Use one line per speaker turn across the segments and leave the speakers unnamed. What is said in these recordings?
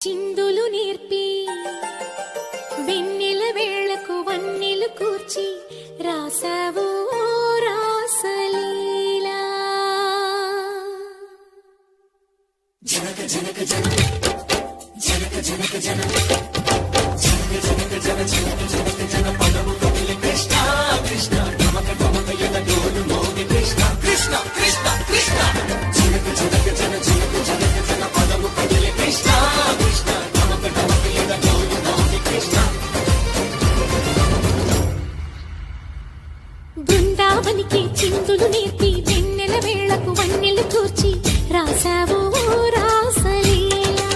చిందులు నేర్పి వెన్నెల వేళకు వన్నెలు కూర్చి రాసావు రాసలీలా. జనక జనక జన జనక జనక జన జనక జనక జన జనక జనక జన పదము కదిలి కృష్ణ కృష్ణ నమక నమక యద డోలు మోగి కృష్ణ కృష్ణ కృష్ణ కృష్ణ జనక జనక జన జనక జనక జన పదము కదిలి కృష్ణ కృష్ణ నమక నమక యద డోలు మోగి కృష్ణ. బృందావనికి చిందులు నేర్పి వెన్నెల వేళకు వన్నెలు కూర్చి రాసావు రాసలీలా.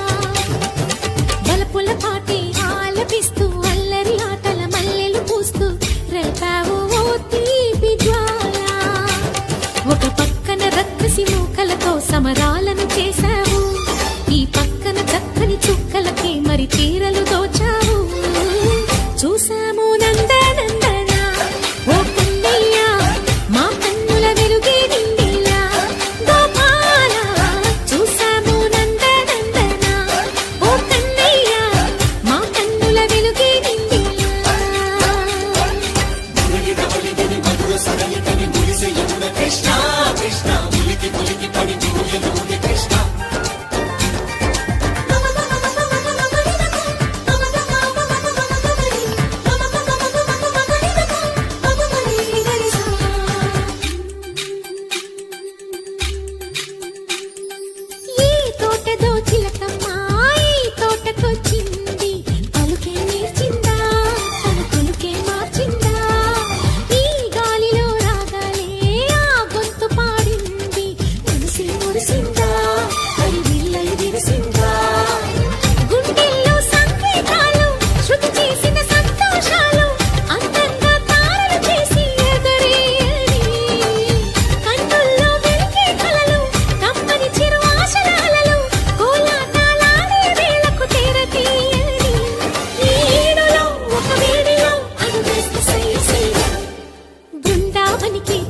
బలపుల పాటే ఆలపిస్తూ అల్లరి ఆటల మల్లెలు పూస్తూ రేపావు తీపి జ్వాల. ఒక పక్కన రక్కసి మూకలతో సమరాలను చేశావు, ఈ పక్కన చక్కని చుక్కలకే మరి తీరలు దోచావు. చూసాము నందనందన ఓ కన్నయ్య మా కన్నుల వెలుగే నిండిలా. గోపాల చూసాము నందనందన ఓ కన్నయ్య మా కన్నుల వెలుగే నిండిలా. కృష్ణ కృష్ణ ఉలికి పులికి పడి దిగులలోని కృష్ణ.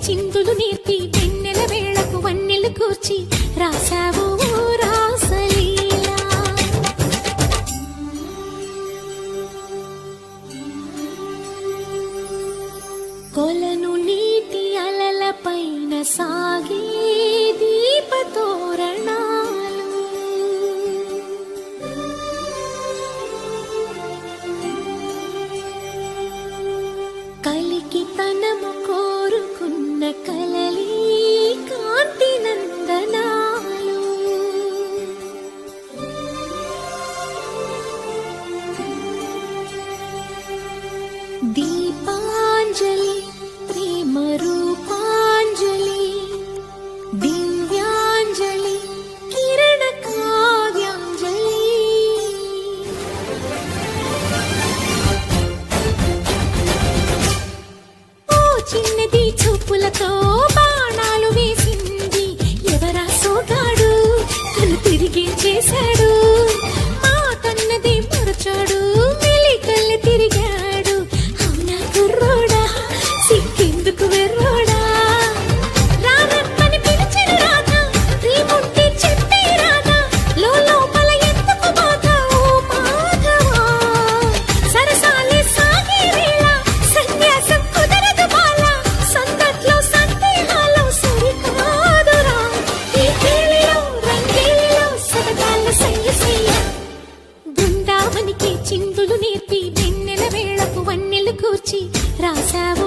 చిందులు నేర్పి వెన్నెల వేళకు వన్నెలు కూర్చి రాసావు రాసలీలా. కొలను నీటి అలల పైన సాగే దీపతోరణాలు, కలికి తనము కోరుకున్న కలలి కాంతి నందనాలు. దీపాంజలి ప్రేమ రూపాంజలి దివ్యాంజలి కిరణ కావ్యాంజలి. ఓ చిన్నది చూపులతో బాణాలు వేసింది ఎవరా సోగాడు, తను తిరిగి చేశాడు. మా కన్నది మరచాడు మెలికల్ని తిరిగాడు. అవునా కుర్రోడా సిక్కెందుకు వెర్రోడా. రానప్పని పిలిచిన రాధా రీముంటే చెప్పే రాధా లోపల ఎందుకు బాధ ఓ మాధవా. సరసాలే సాగే వేళ సన్యాసం కుదరదు బాల. సందట్లో సందేహాలు సరికాదురా. ఈ కేళిలో రంగేలిలో సరదాల సయ్య సయ్య. బృందావనికి చిందులు నేర్పి వెన్నెల వేళకు వన్నెలు కూర్చి రాసావు